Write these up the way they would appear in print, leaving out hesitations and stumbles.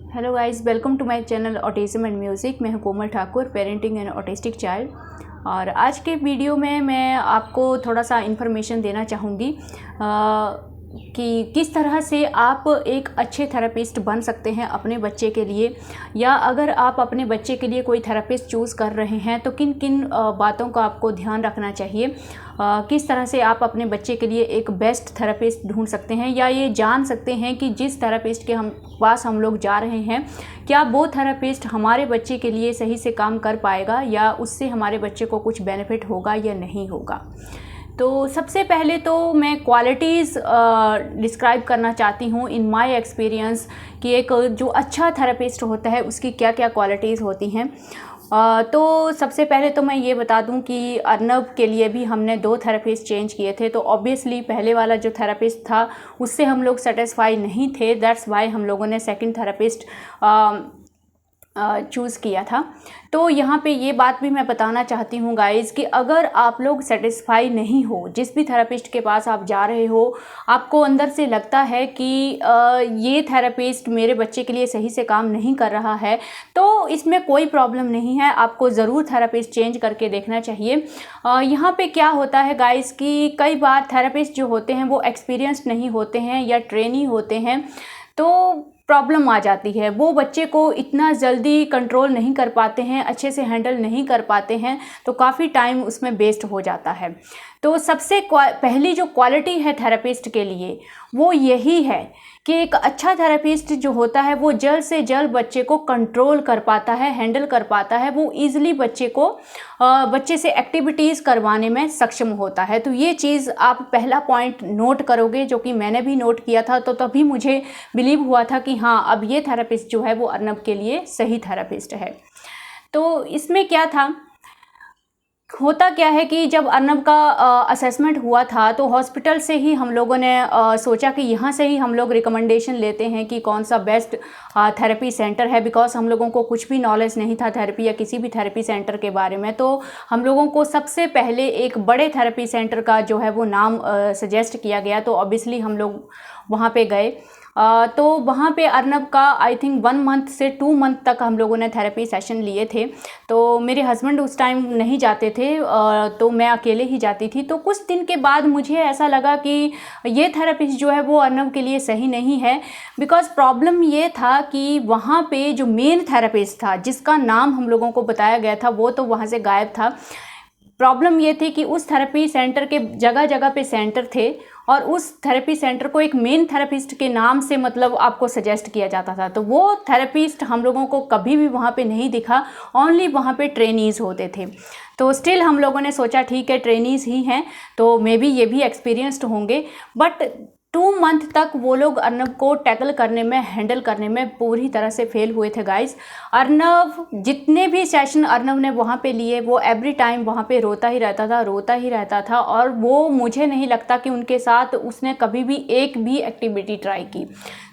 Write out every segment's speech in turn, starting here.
Hello guys, welcome to my channel autism and music. मैं हूं Komal Thakur, parenting and autistic child. और आज के वीडियो में मैं आपको थोड़ा सा इन्फॉर्मेशन देना चाहूँगी कि किस तरह से आप एक अच्छे थेरेपिस्ट बन सकते हैं अपने बच्चे के लिए, या अगर आप अपने बच्चे के लिए कोई थेरेपिस्ट चूज़ कर रहे हैं तो किन किन बातों का आपको ध्यान रखना चाहिए। किस तरह से आप अपने बच्चे के लिए एक बेस्ट थेरेपिस्ट ढूंढ सकते हैं, या ये जान सकते हैं कि जिस थेरेपिस्ट के पास हम लोग जा रहे हैं क्या वो थेरेपिस्ट हमारे बच्चे के लिए सही से काम कर पाएगा, या उससे हमारे बच्चे को कुछ बेनिफिट होगा या नहीं होगा। तो सबसे पहले तो मैं क्वालिटीज़ डिस्क्राइब करना चाहती हूँ इन माय एक्सपीरियंस कि एक जो अच्छा थेरेपिस्ट होता है उसकी क्या क्या क्वालिटीज़ होती हैं। तो सबसे पहले तो मैं ये बता दूं कि अर्नब के लिए भी हमने 2 थेरेपिस्ट चेंज किए थे। तो ऑब्वियसली पहले वाला जो थेरेपिस्ट था उससे हम लोग सेटिस्फाई नहीं थे, दैट्स वाई हम लोगों ने सेकंड थेरेपिस्ट चूज़ किया था। तो यहाँ पे ये बात भी मैं बताना चाहती हूँ गाइज़ कि अगर आप लोग सेटिस्फाई नहीं हो, जिस भी थेरेपिस्ट के पास आप जा रहे हो, आपको अंदर से लगता है कि ये थेरेपिस्ट मेरे बच्चे के लिए सही से काम नहीं कर रहा है, तो इसमें कोई प्रॉब्लम नहीं है, आपको ज़रूर थेरेपिस्ट चेंज करके देखना चाहिए। यहाँ पे क्या होता है गाइज़ कि कई बार थेरेपिस्ट जो होते हैं वो एक्सपीरियंस्ड नहीं होते हैं या ट्रेनी होते हैं, तो प्रॉब्लम आ जाती है। वो बच्चे को इतना जल्दी कंट्रोल नहीं कर पाते हैं, अच्छे से हैंडल नहीं कर पाते हैं, तो काफ़ी टाइम उसमें वेस्ट हो जाता है। तो सबसे पहली जो क्वालिटी है थेरेपिस्ट के लिए वो यही है कि एक अच्छा थेरेपिस्ट जो होता है वो जल्द से जल्द बच्चे को कंट्रोल कर पाता है, हैंडल कर पाता है, वो ईज़िली बच्चे से एक्टिविटीज़ करवाने में सक्षम होता है। तो ये चीज़ आप पहला पॉइंट नोट करोगे, जो कि मैंने भी नोट किया था, तो तभी मुझे बिलीव हुआ था कि हाँ, अब ये थेरेपिस्ट जो है वो अर्नब के लिए सही थेरेपिस्ट है। तो इसमें क्या था, होता क्या है कि जब अर्नब का असेसमेंट हुआ था तो हॉस्पिटल से ही हम लोगों ने सोचा कि यहाँ से ही हम लोग रिकमेंडेशन लेते हैं कि कौन सा बेस्ट थेरेपी सेंटर है, बिकॉज हम लोगों को कुछ भी नॉलेज नहीं था थेरेपी या किसी भी थेरेपी सेंटर के बारे में। तो हम लोगों को सबसे पहले एक बड़े थेरेपी सेंटर का जो है वो नाम सजेस्ट किया गया, तो ऑब्वियसली हम लोग वहाँ पे गए। तो वहाँ पे अर्नब का आई थिंक 1 मंथ से 2 मंथ तक हम लोगों ने थेरेपी सेशन लिए थे। तो मेरे हस्बैंड उस टाइम नहीं जाते थे, तो मैं अकेले ही जाती थी। तो कुछ दिन के बाद मुझे ऐसा लगा कि ये थेरेपिस्ट जो है वो अर्नब के लिए सही नहीं है, बिकॉज प्रॉब्लम ये था कि वहाँ पे जो मेन थेरेपिस्ट था जिसका नाम हम लोगों को बताया गया था वो तो वहाँ से गायब था। प्रॉब्लम ये थी कि उस थेरेपी सेंटर के जगह जगह पे सेंटर थे और उस थेरेपी सेंटर को एक मेन थेरेपिस्ट के नाम से मतलब आपको सजेस्ट किया जाता था। तो वो थेरेपिस्ट हम लोगों को कभी भी वहाँ पे नहीं दिखा, ओनली वहाँ पे ट्रेनीज़ होते थे। तो स्टिल हम लोगों ने सोचा ठीक है, ट्रेनीज़ ही हैं तो मे बी ये भी एक्सपीरियंस्ड होंगे, बट 2 मंथ तक वो लोग अर्नब को टैकल करने में, हैंडल करने में पूरी तरह से फेल हुए थे गाइस। अर्नब जितने भी सेशन अर्नब ने वहाँ पे लिए वो एवरी टाइम वहाँ पे रोता ही रहता था, और वो मुझे नहीं लगता कि उनके साथ उसने कभी भी एक भी एक्टिविटी ट्राई की।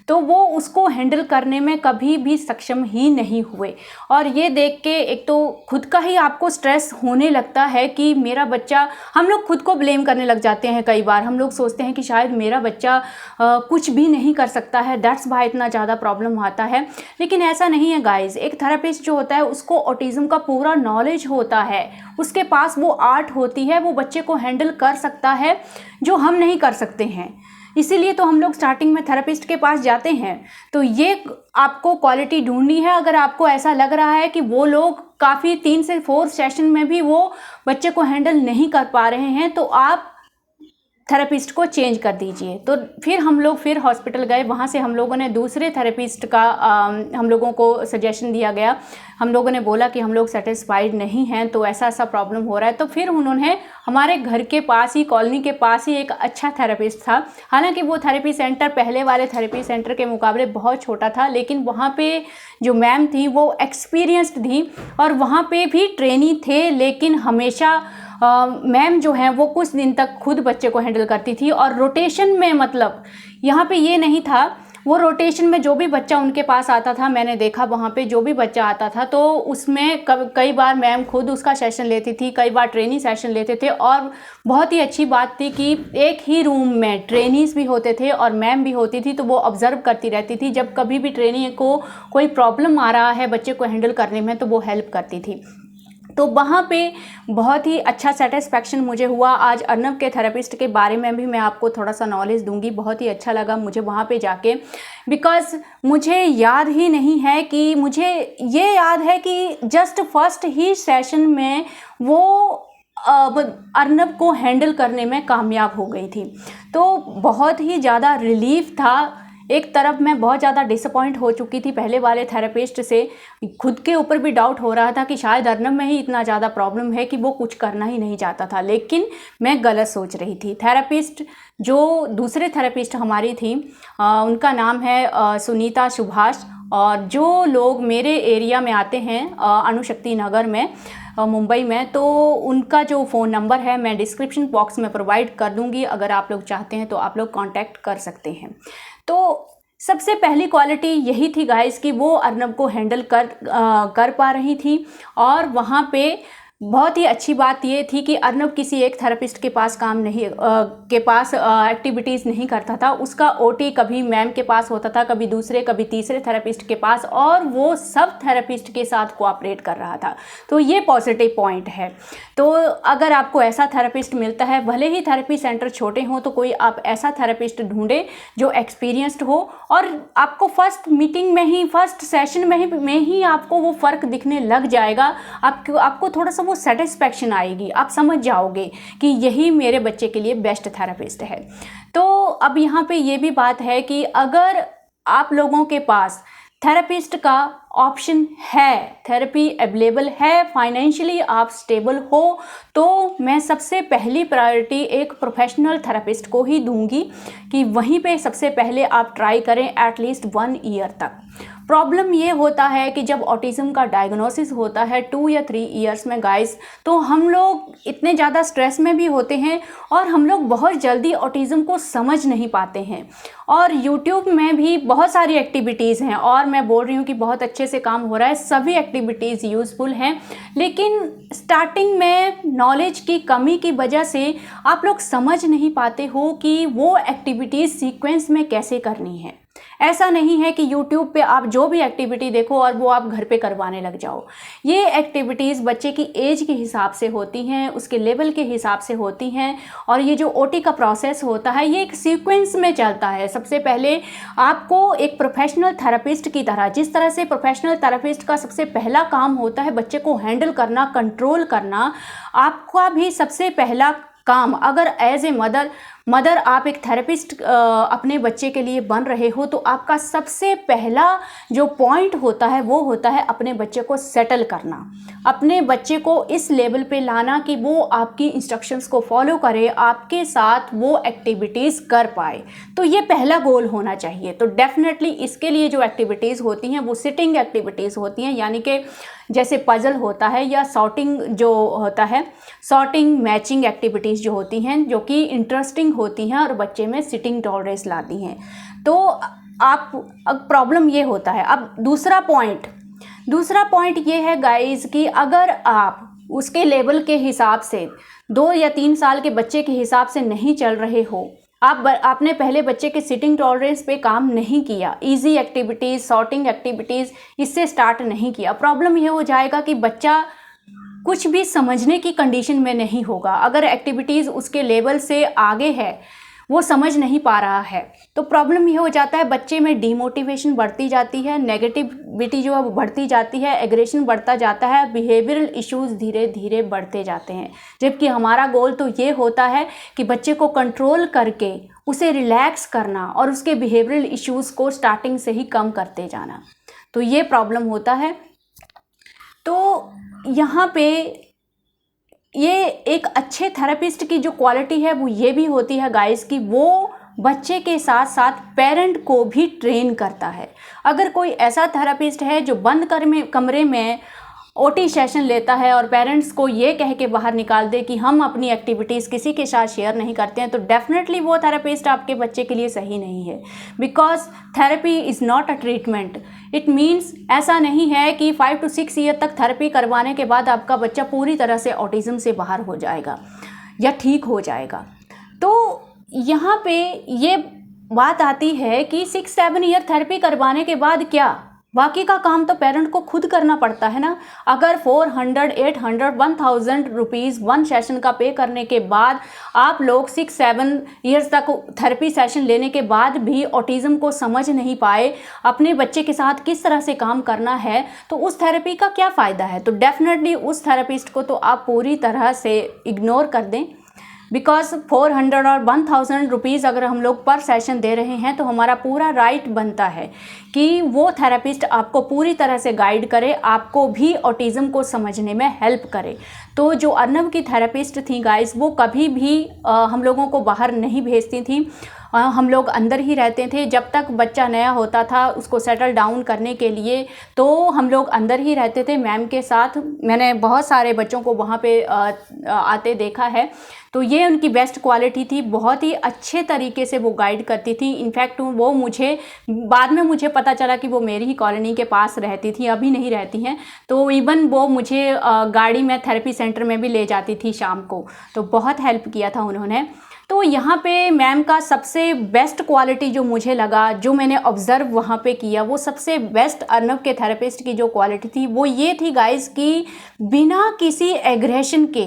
तो वो उसको हैंडल करने में कभी भी सक्षम ही नहीं हुए। और ये देख के एक तो खुद का ही आपको स्ट्रेस होने लगता है कि मेरा बच्चा, हम लोग खुद को ब्लेम करने लग जाते हैं। कई बार हम लोग सोचते हैं कि शायद मेरा बच्चा कुछ भी नहीं कर सकता है, दैट्स वाई इतना ज़्यादा प्रॉब्लम आता है। लेकिन ऐसा नहीं है गाइज। एक थेरेपिस्ट जो होता है उसको ऑटिज्म का पूरा नॉलेज होता है, उसके पास वो आर्ट होती है, वो बच्चे को हैंडल कर सकता है जो हम नहीं कर सकते हैं। इसीलिए तो हम लोग स्टार्टिंग में थेरेपिस्ट के पास जाते हैं। तो ये आपको क्वालिटी ढूंढनी है। अगर आपको ऐसा लग रहा है कि वो लोग काफ़ी 3 से 4 सेशन में भी वो बच्चे को हैंडल नहीं कर पा रहे हैं, तो आप थेरेपिस्ट को चेंज कर दीजिए। तो फिर हम लोग हॉस्पिटल गए, वहाँ से हम लोगों ने दूसरे थेरेपिस्ट का हम लोगों को सजेशन दिया गया। हम लोगों ने बोला कि हम लोग सेटिस्फाइड नहीं हैं, तो ऐसा ऐसा प्रॉब्लम हो रहा है। तो फिर उन्होंने हमारे घर के पास ही, कॉलोनी के पास ही एक अच्छा थेरेपिस्ट था। हालांकि वो थेरेपी सेंटर पहले वाले थेरेपी सेंटर के मुकाबले बहुत छोटा था, लेकिन वहाँ पे जो मैम थी वो एक्सपीरियंस्ड थी और वहाँ पे भी ट्रेनी थे, लेकिन हमेशा मैम जो है वो कुछ दिन तक खुद बच्चे को हैंडल करती थी। और रोटेशन में, मतलब यहाँ पे ये नहीं था वो रोटेशन में जो भी बच्चा उनके पास आता था, मैंने देखा वहाँ पे जो भी बच्चा आता था तो उसमें कई बार मैम खुद उसका सेशन लेती थी, कई बार ट्रेनी सेशन लेते थे। और बहुत ही अच्छी बात थी कि एक ही रूम में ट्रेनीज भी होते थे और मैम भी होती थी, तो वो ऑब्जर्व करती रहती थी। जब कभी भी ट्रेनी को कोई प्रॉब्लम आ रहा है बच्चे को हैंडल करने में तो वो हेल्प करती थी। तो वहाँ पे बहुत ही अच्छा सेटिस्फैक्शन मुझे हुआ। आज अर्नब के थेरेपिस्ट के बारे में भी मैं आपको थोड़ा सा नॉलेज दूंगी। बहुत ही अच्छा लगा मुझे वहाँ पे जाके, बिकॉज़ मुझे याद ही नहीं है कि मुझे ये याद है कि जस्ट फर्स्ट ही सेशन में वो अर्नब को हैंडल करने में कामयाब हो गई थी। तो बहुत ही ज़्यादा रिलीफ था। एक तरफ मैं बहुत ज़्यादा डिसअपॉइंट हो चुकी थी पहले वाले थेरेपिस्ट से, खुद के ऊपर भी डाउट हो रहा था कि शायद अर्नब में ही इतना ज़्यादा प्रॉब्लम है कि वो कुछ करना ही नहीं चाहता था, लेकिन मैं गलत सोच रही थी। थेरेपिस्ट जो दूसरे थेरेपिस्ट हमारी थी उनका नाम है सुनीता सुभाष, और जो लोग मेरे एरिया में आते हैं अणुशक्ति नगर में मुंबई में, तो उनका जो फ़ोन नंबर है मैं डिस्क्रिप्शन बॉक्स में प्रोवाइड कर दूंगी। अगर आप लोग चाहते हैं तो आप लोग कांटेक्ट कर सकते हैं। तो सबसे पहली क्वालिटी यही थी गाइस कि वो अर्नब को हैंडल कर पा रही थी। और वहाँ पे बहुत ही अच्छी बात ये थी कि अर्नब किसी एक थेरेपिस्ट के पास एक्टिविटीज़ नहीं करता था। उसका ओटी कभी मैम के पास होता था, कभी दूसरे कभी तीसरे थेरेपिस्ट के पास, और वो सब थेरेपिस्ट के साथ कोऑपरेट कर रहा था। तो ये पॉजिटिव पॉइंट है। तो अगर आपको ऐसा थेरेपिस्ट मिलता है, भले ही थेरेपी सेंटर छोटे हों, तो कोई आप ऐसा थेरेपिस्ट ढूंढें जो एक्सपीरियंस्ड हो, और आपको फर्स्ट मीटिंग में ही, फर्स्ट सेशन में ही आपको वो फ़र्क दिखने लग जाएगा। आपको थोड़ा सा वो सेटिस्फैक्शन आएगी, आप समझ जाओगे कि यही मेरे बच्चे के लिए बेस्ट थेरेपिस्ट है। तो अब यहाँ पे ये भी बात है कि अगर आप लोगों के पास थेरेपिस्ट का ऑप्शन है, थेरेपी अवेलेबल है, फाइनेंशियली आप स्टेबल हो, तो मैं सबसे पहली प्रायोरिटी एक प्रोफेशनल थेरेपिस्ट को ही दूंगी कि वहीं पे सबसे पहले आप ट्राई करें एटलीस्ट 1 ईयर तक। प्रॉब्लम ये होता है कि जब ऑटिज़म का डायग्नोसिस होता है 2 या 3 ईयर्स में गाइस, तो हम लोग इतने ज़्यादा स्ट्रेस में भी होते हैं और हम लोग बहुत जल्दी ऑटिज़म को समझ नहीं पाते हैं। और यूट्यूब में भी बहुत सारी एक्टिविटीज़ हैं, और मैं बोल रही हूँ कि बहुत अच्छे से काम हो रहा है, सभी एक्टिविटीज़ यूज़फुल हैं, लेकिन स्टार्टिंग में नॉलेज की कमी की वजह से आप लोग समझ नहीं पाते हो कि वो एक्टिविटीज़ सीक्वेंस में कैसे करनी है। ऐसा नहीं है कि YouTube पे आप जो भी एक्टिविटी देखो और वो आप घर पे करवाने लग जाओ। ये एक्टिविटीज़ बच्चे की एज के हिसाब से होती हैं, उसके लेवल के हिसाब से होती हैं, और ये जो OT का प्रोसेस होता है ये एक सीक्वेंस में चलता है। सबसे पहले आपको एक प्रोफेशनल थेरेपिस्ट की तरह, जिस तरह से प्रोफेशनल थेरेपिस्ट का सबसे पहला काम होता है बच्चे को हैंडल करना, कंट्रोल करना, आपका भी सबसे पहला काम, अगर एज ए मदर आप एक थेरेपिस्ट अपने बच्चे के लिए बन रहे हो, तो आपका सबसे पहला जो पॉइंट होता है वो होता है अपने बच्चे को सेटल करना, अपने बच्चे को इस लेवल पे लाना कि वो आपकी इंस्ट्रक्शंस को फॉलो करे, आपके साथ वो एक्टिविटीज़ कर पाए। तो ये पहला गोल होना चाहिए। तो डेफिनेटली इसके लिए जो एक्टिविटीज़ होती हैं वो सिटिंग एक्टिविटीज़ होती हैं, यानी कि जैसे पजल होता है या सॉर्टिंग जो होता है, सॉर्टिंग मैचिंग एक्टिविटीज़ जो होती हैं, जो कि इंटरेस्टिंग होती हैं और बच्चे में सिटिंग टॉलरेंस लाती हैं। तो अब प्रॉब्लम ये होता है। अब दूसरा पॉइंट ये है गाइस कि अगर आप उसके लेवल के हिसाब से 2 या 3 साल के बच्चे के हिसाब से नहीं चल रहे हो, आपने पहले बच्चे के सिटिंग टॉलरेंस पे काम नहीं किया, इजी एक्टिविटीज़, सॉर्टिंग एक्टिविटीज़ इससे स्टार्ट नहीं किया, प्रॉब्लम ये हो जाएगा कि बच्चा कुछ भी समझने की कंडीशन में नहीं होगा। अगर एक्टिविटीज़ उसके लेवल से आगे है, वो समझ नहीं पा रहा है, तो प्रॉब्लम ये हो जाता है बच्चे में डीमोटिवेशन बढ़ती जाती है, नेगेटिविटी जो है वो बढ़ती जाती है, एग्रेशन बढ़ता जाता है, बिहेवियरल इश्यूज़ धीरे धीरे बढ़ते जाते हैं। जबकि हमारा गोल तो ये होता है कि बच्चे को कंट्रोल करके उसे रिलैक्स करना और उसके बिहेवियरल इश्यूज़ को स्टार्टिंग से ही कम करते जाना। तो ये प्रॉब्लम होता है। तो यहाँ पे ये एक अच्छे थेरेपिस्ट की जो क्वालिटी है वो ये भी होती है गाइस कि वो बच्चे के साथ साथ पेरेंट को भी ट्रेन करता है। अगर कोई ऐसा थेरेपिस्ट है जो बंद कमरे में ओटी सेशन लेता है और पेरेंट्स को ये कह के बाहर निकाल दे कि हम अपनी एक्टिविटीज़ किसी के साथ शेयर नहीं करते हैं, तो डेफिनेटली वो थेरेपिस्ट आपके बच्चे के लिए सही नहीं है। Because therapy is not a treatment. It means ऐसा नहीं है कि 5 to 6 ईयर तक थेरेपी करवाने के बाद आपका बच्चा पूरी तरह से ऑटिज़म से बाहर हो जाएगा या ठीक हो जाएगा। तो यहाँ पे ये बात आती है कि 6-7 ईयर थेरेपी करवाने के बाद क्या, बाकी का काम तो पेरेंट को खुद करना पड़ता है ना। अगर 400, 800, 1000 रुपीज़ 1 सेशन का पे करने के बाद आप लोग 6-7 ईयर्स तक थेरेपी सेशन लेने के बाद भी ऑटिज़म को समझ नहीं पाए, अपने बच्चे के साथ किस तरह से काम करना है, तो उस थेरेपी का क्या फ़ायदा है। तो डेफिनेटली उस थेरेपिस्ट को तो आप पूरी तरह से इग्नोर कर दें। बिकॉज 400 और 1000 रुपीज़ अगर हम लोग पर सेशन दे रहे हैं तो हमारा पूरा राइट बनता है कि वो थेरेपिस्ट आपको पूरी तरह से गाइड करे, आपको भी ऑटिज़म को समझने में हेल्प करे। तो जो अर्नव की थेरेपिस्ट थी गाइस, वो कभी भी हम लोगों को बाहर नहीं भेजती थी। हम लोग अंदर ही रहते थे जब तक बच्चा नया होता था, उसको सेटल डाउन करने के लिए तो हम लोग अंदर ही रहते थे मैम के साथ। मैंने बहुत सारे बच्चों को वहाँ पे आते देखा है। तो ये उनकी बेस्ट क्वालिटी थी, बहुत ही अच्छे तरीके से वो गाइड करती थी। इनफैक्ट वो मुझे बाद में मुझे पता चला कि वो मेरी ही कॉलोनी के पास रहती थी, अभी नहीं रहती हैं। तो इवन वो मुझे गाड़ी में थेरेपी सेंटर में भी ले जाती थी शाम को, तो बहुत हेल्प किया था उन्होंने। तो यहाँ पे मैम का सबसे बेस्ट क्वालिटी जो मुझे लगा, जो मैंने ऑब्ज़र्व वहाँ पे किया, वो सबसे बेस्ट अर्नव के थेरेपिस्ट की जो क्वालिटी थी वो ये थी गाइस कि बिना किसी एग्रेशन के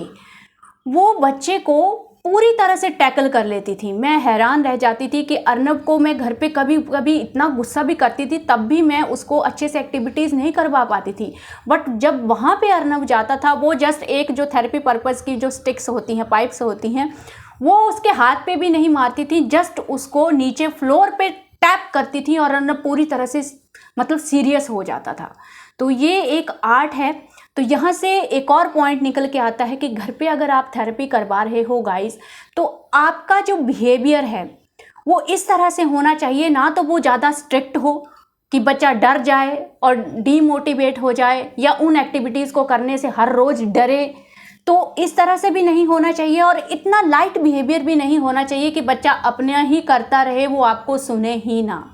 वो बच्चे को पूरी तरह से टैकल कर लेती थी। मैं हैरान रह जाती थी कि अर्नव को मैं घर पे कभी कभी इतना गुस्सा भी करती थी, तब भी मैं उसको अच्छे से एक्टिविटीज़ नहीं करवा पाती थी। बट जब वहाँ पे अर्नव जाता था, वो जस्ट एक जो थेरेपी पर्पज़ की जो स्टिक्स होती हैं, पाइप्स होती हैं, वो उसके हाथ पे भी नहीं मारती थी, जस्ट उसको नीचे फ्लोर पे टैप करती थी और अर्नव पूरी तरह से मतलब सीरियस हो जाता था। तो ये एक आर्ट है। तो यहाँ से एक और पॉइंट निकल के आता है कि घर पे अगर आप थेरेपी करवा रहे हो गाइस, तो आपका जो बिहेवियर है वो इस तरह से होना चाहिए, ना तो वो ज़्यादा स्ट्रिक्ट हो कि बच्चा डर जाए और डीमोटिवेट हो जाए या उन एक्टिविटीज़ को करने से हर रोज़ डरे, तो इस तरह से भी नहीं होना चाहिए। और इतना लाइट बिहेवियर भी नहीं होना चाहिए कि बच्चा अपना ही करता रहे, वो आपको सुने ही ना।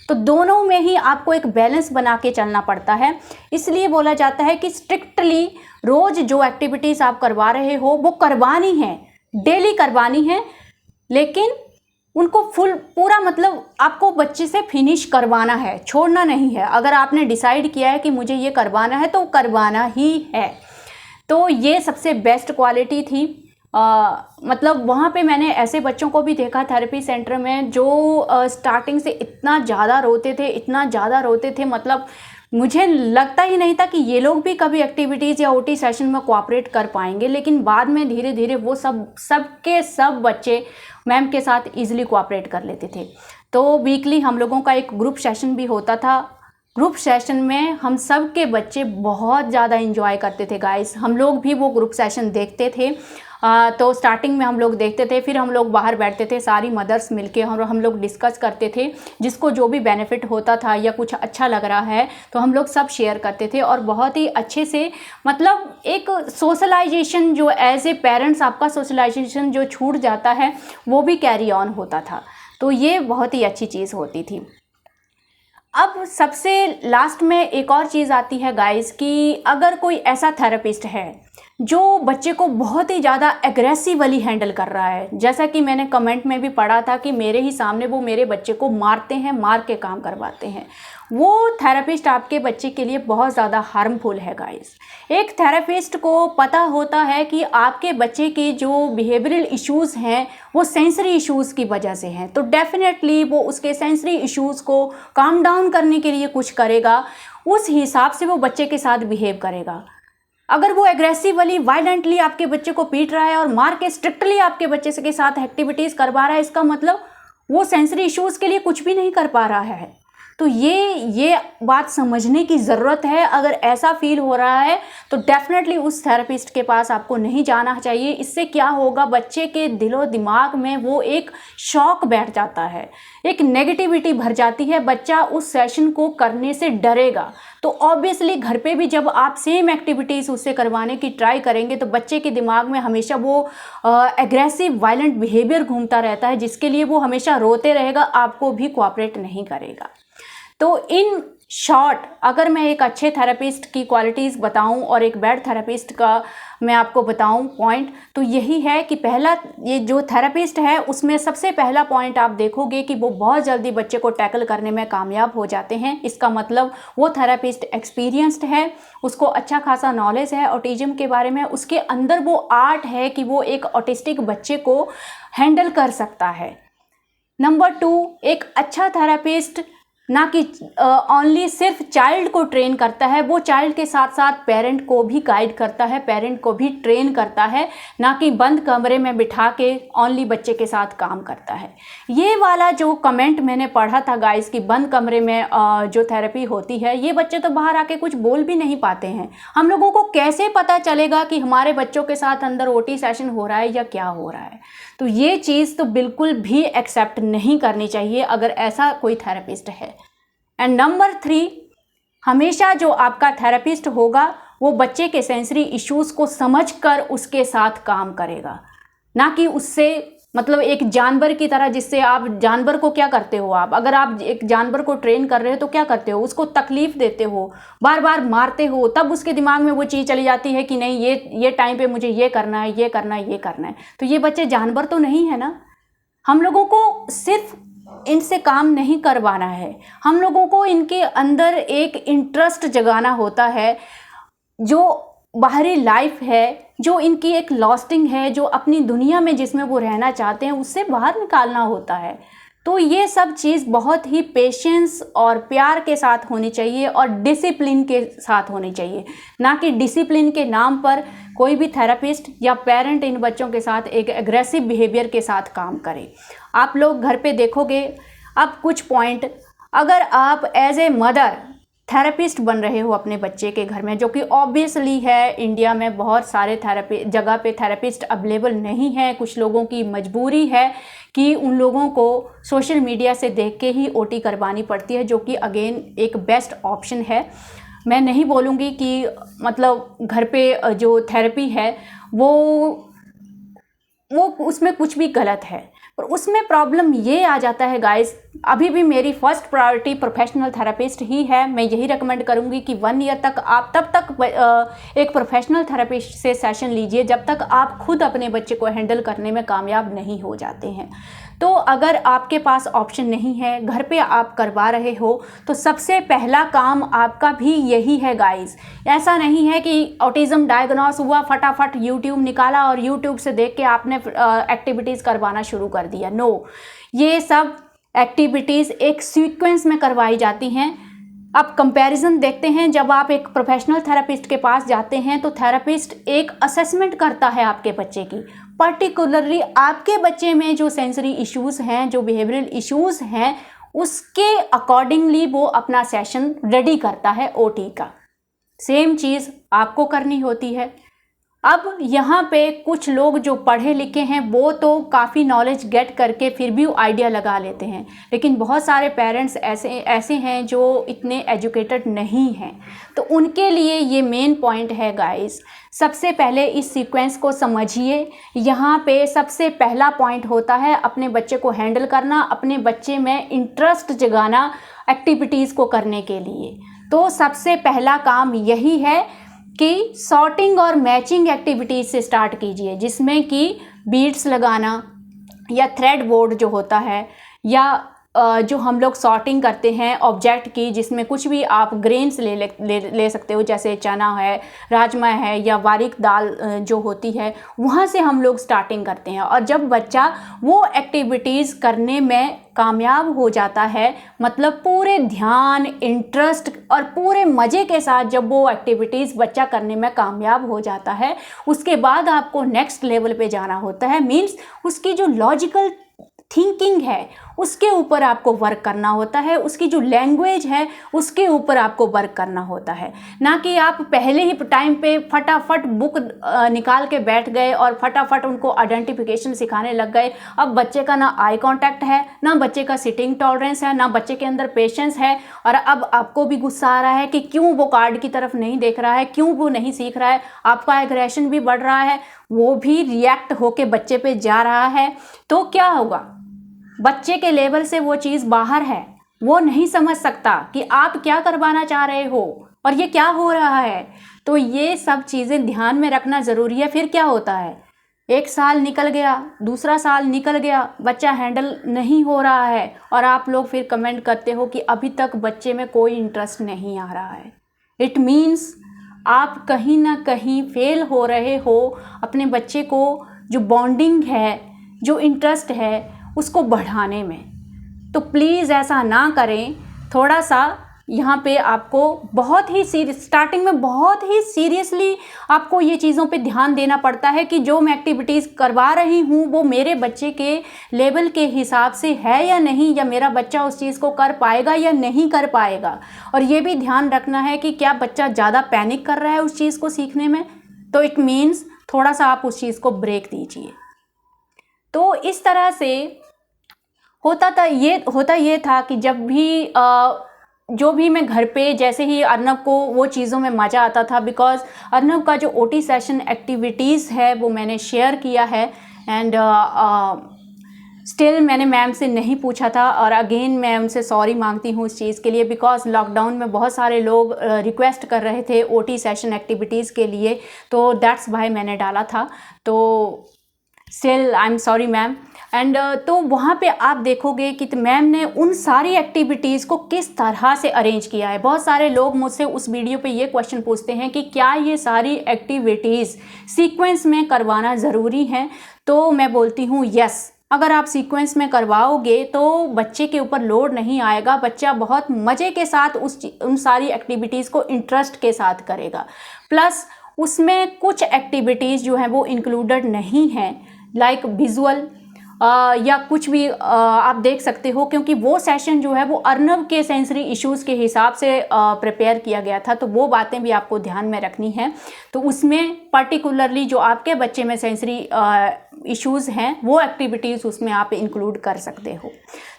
तो दोनों में ही आपको एक बैलेंस बना के चलना पड़ता है। इसलिए बोला जाता है कि स्ट्रिक्टली रोज़ जो एक्टिविटीज़ आप करवा रहे हो वो करवानी है, डेली करवानी है, लेकिन उनको पूरा मतलब आपको बच्चे से फिनिश करवाना है, छोड़ना नहीं है। अगर आपने डिसाइड किया है कि मुझे ये करवाना है तो करवाना ही है। तो ये सबसे बेस्ट क्वालिटी थी। मतलब वहाँ पे मैंने ऐसे बच्चों को भी देखा थेरेपी सेंटर में जो स्टार्टिंग से इतना ज़्यादा रोते थे, मतलब मुझे लगता ही नहीं था कि ये लोग भी कभी एक्टिविटीज़ या ओटी सेशन में कोऑपरेट कर पाएंगे। लेकिन बाद में धीरे धीरे वो सब बच्चे मैम के साथ ईजिली कोऑपरेट कर लेते थे। तो वीकली हम लोगों का एक ग्रुप सेशन भी होता था। ग्रुप सेशन में हम सब के बच्चे बहुत ज़्यादा इंजॉय करते थे गाइस। हम लोग भी वो ग्रुप सेशन देखते थे। तो स्टार्टिंग में हम लोग देखते थे, फिर हम लोग बाहर बैठते थे सारी मदर्स मिलके, हम लोग डिस्कस करते थे, जिसको जो भी बेनिफिट होता था या कुछ अच्छा लग रहा है तो हम लोग सब शेयर करते थे। और बहुत ही अच्छे से मतलब एक सोशलाइजेशन जो एज ए पेरेंट्स आपका सोशलाइजेशन जो छूट जाता है वो भी कैरी ऑन होता था। तो ये बहुत ही अच्छी चीज़ होती थी। अब सबसे लास्ट में एक और चीज़ आती है गाइस कि अगर कोई ऐसा थेरेपिस्ट है जो बच्चे को बहुत ही ज़्यादा एग्रेसिवली हैंडल कर रहा है, जैसा कि मैंने कमेंट में भी पढ़ा था कि मेरे ही सामने वो मेरे बच्चे को मारते हैं, मार के काम करवाते हैं, वो थेरेपिस्ट आपके बच्चे के लिए बहुत ज़्यादा हार्मफुल है गाइस। एक थेरेपिस्ट को पता होता है कि आपके बच्चे के जो बिहेवियरल इश्यूज़ हैं वो सेंसरी इश्यूज़ की वजह से हैं, तो डेफिनेटली वो उसके सेंसरी इश्यूज़ को काम डाउन करने के लिए कुछ करेगा, उस हिसाब से वो बच्चे के साथ बिहेव करेगा। अगर वो एग्रेसिवली वायलेंटली आपके बच्चे को पीट रहा है और मार के स्ट्रिक्टली आपके बच्चे के साथ एक्टिविटीज़ करवा रहा है, इसका मतलब वो सेंसरी इश्यूज़ के लिए कुछ भी नहीं कर पा रहा है। तो ये बात समझने की ज़रूरत है। अगर ऐसा फील हो रहा है तो डेफिनेटली उस थेरेपिस्ट के पास आपको नहीं जाना चाहिए। इससे क्या होगा, बच्चे के दिलो दिमाग में वो एक शौक बैठ जाता है, एक नेगेटिविटी भर जाती है, बच्चा उस सेशन को करने से डरेगा। तो ऑब्वियसली घर पे भी जब आप सेम एक्टिविटीज़ उससे करवाने की ट्राई करेंगे तो बच्चे के दिमाग में हमेशा वो एग्रेसिव वायलेंट बिहेवियर घूमता रहता है, जिसके लिए वो हमेशा रोते रहेगा, आपको भी कोऑपरेट नहीं करेगा। तो इन शॉर्ट अगर मैं एक अच्छे थेरेपिस्ट की क्वालिटीज़ बताऊं और एक बैड थेरेपिस्ट का मैं आपको बताऊं पॉइंट, तो यही है कि पहला, ये जो थेरेपिस्ट है उसमें सबसे पहला पॉइंट आप देखोगे कि वो बहुत जल्दी बच्चे को टैकल करने में कामयाब हो जाते हैं। इसका मतलब वो थेरेपिस्ट एक्सपीरियंस्ड है, उसको अच्छा खासा नॉलेज है ऑटिज्म के बारे में, उसके अंदर वो आर्ट है कि वो एक ऑटिस्टिक बच्चे को हैंडल कर सकता है। नंबर 2, एक अच्छा थेरेपिस्ट ना कि ओनली सिर्फ चाइल्ड को ट्रेन करता है, वो चाइल्ड के साथ साथ पेरेंट को भी गाइड करता है, पेरेंट को भी ट्रेन करता है, ना कि बंद कमरे में बिठा के ओनली बच्चे के साथ काम करता है। ये वाला जो कमेंट मैंने पढ़ा था गाइस कि बंद कमरे में जो थेरेपी होती है, ये बच्चे तो बाहर आके कुछ बोल भी नहीं पाते हैं। हम लोगों को कैसे पता चलेगा कि हमारे बच्चों के साथ अंदर ओटी सेशन हो रहा है या क्या हो रहा है? तो ये चीज़ तो बिल्कुल भी एक्सेप्ट नहीं करनी चाहिए अगर ऐसा कोई थेरेपिस्ट है। एंड नंबर 3, हमेशा जो आपका थेरेपिस्ट होगा वो बच्चे के सेंसरी इश्यूज़ को समझकर उसके साथ काम करेगा, ना कि उससे मतलब एक जानवर की तरह, जिससे आप जानवर को क्या करते हो, आप अगर आप एक जानवर को ट्रेन कर रहे हो तो क्या करते हो, उसको तकलीफ देते हो, बार बार मारते हो, तब उसके दिमाग में वो चीज़ चली जाती है कि नहीं ये टाइम पे मुझे ये करना है, ये करना है, ये करना है। तो ये बच्चे जानवर तो नहीं है ना। हम लोगों को सिर्फ इनसे काम नहीं करवाना है, हम लोगों को इनके अंदर एक इंटरेस्ट जगाना होता है, जो बाहरी लाइफ है, जो इनकी एक लॉस्टिंग है, जो अपनी दुनिया में जिसमें वो रहना चाहते हैं उससे बाहर निकालना होता है। तो ये सब चीज़ बहुत ही पेशेंस और प्यार के साथ होनी चाहिए और डिसिप्लिन के साथ होनी चाहिए, ना कि डिसिप्लिन के नाम पर कोई भी थेरेपिस्ट या पेरेंट इन बच्चों के साथ एक एग्रेसिव बिहेवियर के साथ काम करे। आप लोग घर पे देखोगे अब कुछ पॉइंट, अगर आप एज ए मदर थेरेपिस्ट बन रहे हो अपने बच्चे के घर में, जो कि ऑब्वियसली है, इंडिया में बहुत सारे जगह पे थेरेपिस्ट अवेलेबल नहीं है, कुछ लोगों की मजबूरी है कि उन लोगों को सोशल मीडिया से देख के ही ओटी करवानी पड़ती है, जो कि अगेन एक बेस्ट ऑप्शन है। मैं नहीं बोलूँगी कि मतलब घर पे जो थेरेपी है वो उसमें कुछ भी गलत है, पर उसमें प्रॉब्लम ये आ जाता है गाइस, अभी भी मेरी फर्स्ट प्रायोरिटी प्रोफेशनल थेरेपिस्ट ही है। मैं यही रेकमेंड करूँगी कि 1 ईयर तक आप तब तक एक प्रोफेशनल थेरेपिस्ट से सेशन लीजिए जब तक आप खुद अपने बच्चे को हैंडल करने में कामयाब नहीं हो जाते हैं। तो अगर आपके पास ऑप्शन नहीं है, घर पे आप करवा रहे हो, तो सबसे पहला काम आपका भी यही है गाइस। ऐसा नहीं है कि ऑटिज्म डायग्नोस हुआ, फटाफट यूट्यूब निकाला और यूट्यूब से देख के आपने एक्टिविटीज़ करवाना शुरू कर दिया। नो, ये सब एक्टिविटीज़ एक सीक्वेंस में करवाई जाती हैं। अब कंपैरिजन देखते हैं, जब आप एक प्रोफेशनल थेरेपिस्ट के पास जाते हैं तो थेरेपिस्ट एक असेसमेंट करता है आपके बच्चे की, पर्टिकुलरली आपके बच्चे में जो सेंसरी इश्यूज़ हैं, जो बिहेवियरल इश्यूज़ हैं, उसके अकॉर्डिंगली वो अपना सेशन रेडी करता है ओटी का। सेम चीज़ आपको करनी होती है। अब यहाँ पे कुछ लोग जो पढ़े लिखे हैं वो तो काफ़ी नॉलेज गेट करके फिर भी आइडिया लगा लेते हैं, लेकिन बहुत सारे पेरेंट्स ऐसे हैं जो इतने एजुकेटेड नहीं हैं। तो उनके लिए ये मेन पॉइंट है गाइस, सबसे पहले इस सीक्वेंस को समझिए। यहाँ पे सबसे पहला पॉइंट होता है अपने बच्चे को हैंडल करना, अपने बच्चे में इंटरेस्ट जगाना एक्टिविटीज़ को करने के लिए। तो सबसे पहला काम यही है कि सॉर्टिंग और मैचिंग एक्टिविटीज़ से स्टार्ट कीजिए, जिसमें कि बीड्स लगाना या थ्रेड बोर्ड जो होता है, या जो हम लोग सॉर्टिंग करते हैं ऑब्जेक्ट की, जिसमें कुछ भी आप ग्रेन्स ले सकते हो, जैसे चना है, राजमा है या बारीक दाल जो होती है, वहाँ से हम लोग स्टार्टिंग करते हैं। और जब बच्चा वो एक्टिविटीज़ करने में कामयाब हो जाता है, मतलब पूरे ध्यान, इंटरेस्ट और पूरे मज़े के साथ जब वो एक्टिविटीज़ बच्चा करने में कामयाब हो जाता है, उसके बाद आपको नेक्स्ट लेवल पे जाना होता है। मीन्स उसकी जो लॉजिकल थिंकिंग है उसके ऊपर आपको वर्क करना होता है, उसकी जो लैंग्वेज है उसके ऊपर आपको वर्क करना होता है। ना कि आप पहले ही टाइम पे फटाफट बुक निकाल के बैठ गए और फटाफट उनको आइडेंटिफिकेशन सिखाने लग गए। अब बच्चे का ना आई कांटेक्ट है, ना बच्चे का सिटिंग टॉलरेंस है, ना बच्चे के अंदर पेशेंस है, और अब आपको भी गुस्सा आ रहा है कि क्यों वो कार्ड की तरफ नहीं देख रहा है, क्यों वो नहीं सीख रहा है। आपका एग्रेशन भी बढ़ रहा है, वो भी रिएक्ट होके बच्चे पे जा रहा है। तो क्या होगा, बच्चे के लेवल से वो चीज़ बाहर है, वो नहीं समझ सकता कि आप क्या करवाना चाह रहे हो और ये क्या हो रहा है। तो ये सब चीज़ें ध्यान में रखना ज़रूरी है। फिर क्या होता है, एक साल निकल गया, दूसरा साल निकल गया, बच्चा हैंडल नहीं हो रहा है और आप लोग फिर कमेंट करते हो कि अभी तक बच्चे में कोई इंटरेस्ट नहीं आ रहा है। इट मीन्स आप कहीं ना कहीं फेल हो रहे हो अपने बच्चे को जो बॉन्डिंग है, जो इंटरेस्ट है उसको बढ़ाने में। तो प्लीज़ ऐसा ना करें। थोड़ा सा यहाँ पे आपको बहुत ही स्टार्टिंग में बहुत ही सीरियसली आपको ये चीज़ों पे ध्यान देना पड़ता है कि जो मैं एक्टिविटीज़ करवा रही हूँ वो मेरे बच्चे के लेवल के हिसाब से है या नहीं, या मेरा बच्चा उस चीज़ को कर पाएगा या नहीं कर पाएगा। और ये भी ध्यान रखना है कि क्या बच्चा ज़्यादा पैनिक कर रहा है उस चीज़ को सीखने में, तो इट मीन्स थोड़ा सा आप उस चीज़ को ब्रेक दीजिए। तो इस तरह से होता ये था कि जब भी जो भी मैं घर पे, जैसे ही अर्नब को वो चीज़ों में मज़ा आता था, बिकॉज अर्नब का जो ओटी सेशन एक्टिविटीज़ है वो मैंने शेयर किया है एंड स्टिल मैंने मैम से नहीं पूछा था, और अगेन मैं उनसे सॉरी मांगती हूँ उस चीज़ के लिए, बिकॉज लॉकडाउन में बहुत सारे लोग रिक्वेस्ट कर रहे थे ओटी सेशन एक्टिविटीज़ के लिए, तो दैट्स वाई मैंने डाला था। तो still I am sorry ma'am. And तो वहाँ पे आप देखोगे कि मैम ने उन सारी एक्टिविटीज़ को किस तरह से अरेंज किया है। बहुत सारे लोग मुझसे उस वीडियो पे ये क्वेश्चन पूछते हैं कि क्या ये सारी एक्टिविटीज़ सीक्वेंस में करवाना ज़रूरी है। तो मैं बोलती हूँ यस, अगर आप सीक्वेंस में करवाओगे तो बच्चे के ऊपर लोड नहीं आएगा, बच्चा बहुत मज़े के साथ उन सारी एक्टिविटीज़ को इंटरेस्ट के साथ करेगा। प्लस उसमें कुछ एक्टिविटीज़ जो हैं वो इंक्लूडेड नहीं हैं, लाइक विजुअल या कुछ भी आप देख सकते हो, क्योंकि वो सेशन जो है वो अर्नब के सेंसरी इश्यूज़ के हिसाब से प्रिपेयर किया गया था, तो वो बातें भी आपको ध्यान में रखनी है। तो उसमें पर्टिकुलरली जो आपके बच्चे में सेंसरी इश्यूज़ हैं वो एक्टिविटीज़ उसमें आप इंक्लूड कर सकते हो।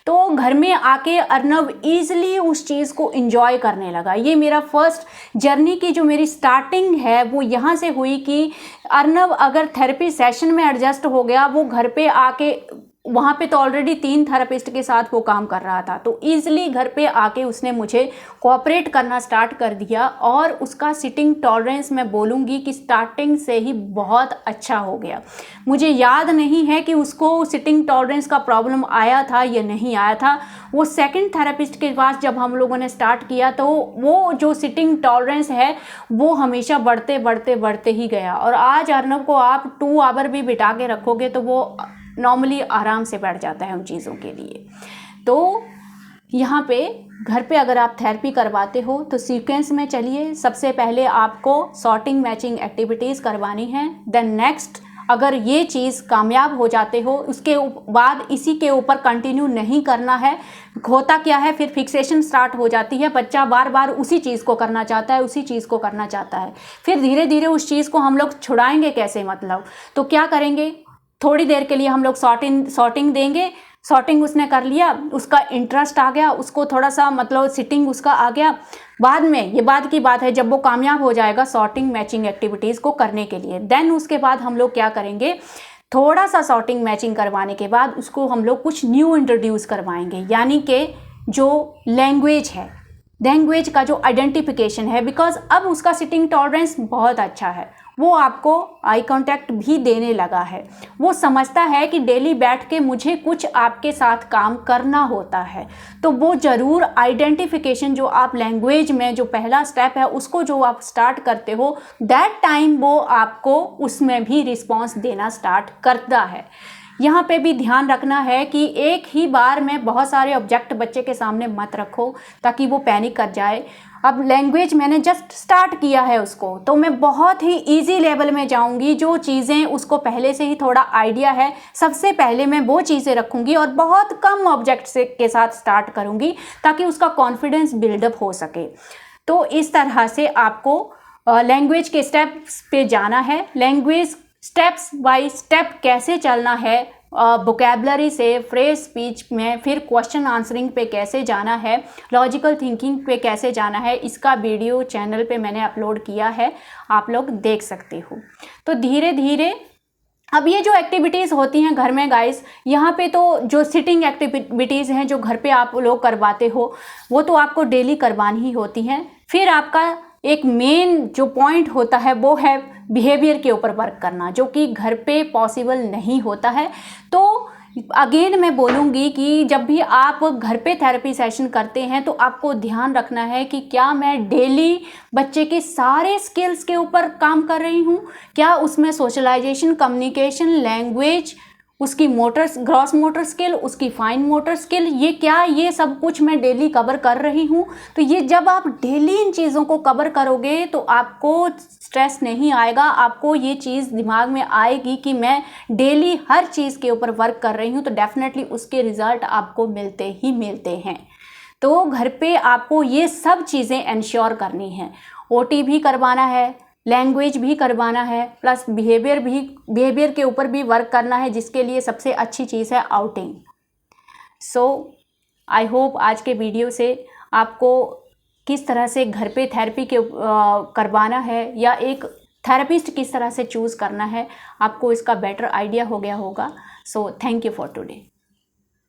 तो घर में आके अर्नब ईज़िली उस चीज़ को इंजॉय करने लगा। ये मेरा फर्स्ट जर्नी की जो मेरी स्टार्टिंग है वो यहाँ से हुई कि अर्नब अगर थेरेपी सेशन में एडजस्ट हो गया, वो घर पे आके, वहाँ पे तो ऑलरेडी 3 थेरेपिस्ट के साथ वो काम कर रहा था, तो ईज़िली घर पे आके उसने मुझे कोऑपरेट करना स्टार्ट कर दिया, और उसका सिटिंग टॉलरेंस मैं बोलूँगी कि स्टार्टिंग से ही बहुत अच्छा हो गया। मुझे याद नहीं है कि उसको सिटिंग टॉलरेंस का प्रॉब्लम आया था या नहीं आया था। वो सेकंड थेरेपिस्ट के पास जब हम लोगों ने स्टार्ट किया तो वो जो सिटिंग टॉलरेंस है वो हमेशा बढ़ते ही गया, और आज अर्नब को आप 2 आवर भी बिठा के रखोगे तो वो नॉर्मली आराम से बैठ जाता है उन चीज़ों के लिए। तो यहाँ पे घर पे अगर आप थेरेपी करवाते हो तो सीक्वेंस में चलिए। सबसे पहले आपको सॉर्टिंग मैचिंग एक्टिविटीज़ करवानी है, देन नेक्स्ट अगर ये चीज़ कामयाब हो जाते हो उसके बाद इसी के ऊपर कंटिन्यू नहीं करना है। होता क्या है, फिर फिक्सेशन स्टार्ट हो जाती है, बच्चा बार बार उसी चीज़ को करना चाहता है, उसी चीज़ को करना चाहता है। फिर धीरे धीरे उस चीज़ को हम लोग छुड़ाएंगे कैसे, मतलब तो क्या करेंगे, थोड़ी देर के लिए हम लोग सॉर्टिंग देंगे, सॉर्टिंग उसने कर लिया, उसका इंटरेस्ट आ गया, उसको थोड़ा सा मतलब सिटिंग उसका आ गया। बाद में ये बाद की बात है जब वो कामयाब हो जाएगा सॉर्टिंग मैचिंग एक्टिविटीज़ को करने के लिए, देन उसके बाद हम लोग क्या करेंगे, थोड़ा सा सॉर्टिंग मैचिंग करवाने के बाद उसको हम लोग कुछ न्यू इंट्रोड्यूस करवाएंगे, यानी कि जो लैंग्वेज है, लैंग्वेज का जो आइडेंटिफिकेशन है, बिकॉज अब उसका सिटिंग टॉलरेंस बहुत अच्छा है, वो आपको आई कांटेक्ट भी देने लगा है, वो समझता है कि डेली बैठ के मुझे कुछ आपके साथ काम करना होता है। तो वो ज़रूर आइडेंटिफिकेशन जो आप लैंग्वेज में जो पहला स्टेप है उसको जो आप स्टार्ट करते हो, दैट टाइम वो आपको उसमें भी रिस्पॉन्स देना स्टार्ट करता है। यहाँ पे भी ध्यान रखना है कि एक ही बार में बहुत सारे ऑब्जेक्ट बच्चे के सामने मत रखो ताकि वो पैनिक कर जाए। अब लैंग्वेज मैंने जस्ट स्टार्ट किया है उसको, तो मैं बहुत ही इजी लेवल में जाऊंगी। जो चीज़ें उसको पहले से ही थोड़ा आइडिया है, सबसे पहले मैं वो चीज़ें रखूंगी और बहुत कम ऑब्जेक्ट से के साथ स्टार्ट करूंगी ताकि उसका कॉन्फिडेंस बिल्डअप हो सके। तो इस तरह से आपको लैंग्वेज के स्टेप्स पे जाना है। लैंग्वेज स्टेप्स बाय स्टेप कैसे चलना है, वोकैबलरी से फ्रेज स्पीच में, फिर क्वेश्चन आंसरिंग पे कैसे जाना है, लॉजिकल थिंकिंग पे कैसे जाना है, इसका वीडियो चैनल पे मैंने अपलोड किया है, आप लोग देख सकते हो। तो धीरे धीरे अब ये जो एक्टिविटीज़ होती हैं घर में गाइस, यहाँ पे तो जो सिटिंग एक्टिविटीज़ हैं जो घर पे आप लोग करवाते हो वो तो आपको डेली करवानी ही होती हैं। फिर आपका एक मेन जो पॉइंट होता है वो है बिहेवियर के ऊपर वर्क करना, जो कि घर पे पॉसिबल नहीं होता है। तो अगेन मैं बोलूँगी कि जब भी आप घर पे थेरेपी सेशन करते हैं तो आपको ध्यान रखना है कि क्या मैं डेली बच्चे के सारे स्किल्स के ऊपर काम कर रही हूँ, क्या उसमें सोशलाइजेशन, कम्युनिकेशन, लैंग्वेज, उसकी मोटर्स, ग्रॉस मोटर स्किल, उसकी फाइन मोटर स्किल, ये सब कुछ मैं डेली कवर कर रही हूँ। तो ये जब आप डेली इन चीज़ों को कवर करोगे तो आपको स्ट्रेस नहीं आएगा, आपको ये चीज़ दिमाग में आएगी कि मैं डेली हर चीज़ के ऊपर वर्क कर रही हूँ, तो डेफिनेटली उसके रिज़ल्ट आपको मिलते ही मिलते हैं। तो घर पे आपको ये सब चीज़ें इंश्योर करनी है, ओटी भी करवाना है, लैंग्वेज भी करवाना है, प्लस बिहेवियर के ऊपर भी वर्क करना है, जिसके लिए सबसे अच्छी चीज़ है आउटिंग। सो आई होप आज के वीडियो से आपको किस तरह से घर पे थेरेपी के करवाना है या एक थेरेपिस्ट किस तरह से चूज़ करना है, आपको इसका बेटर आइडिया हो गया होगा। So thank you for today.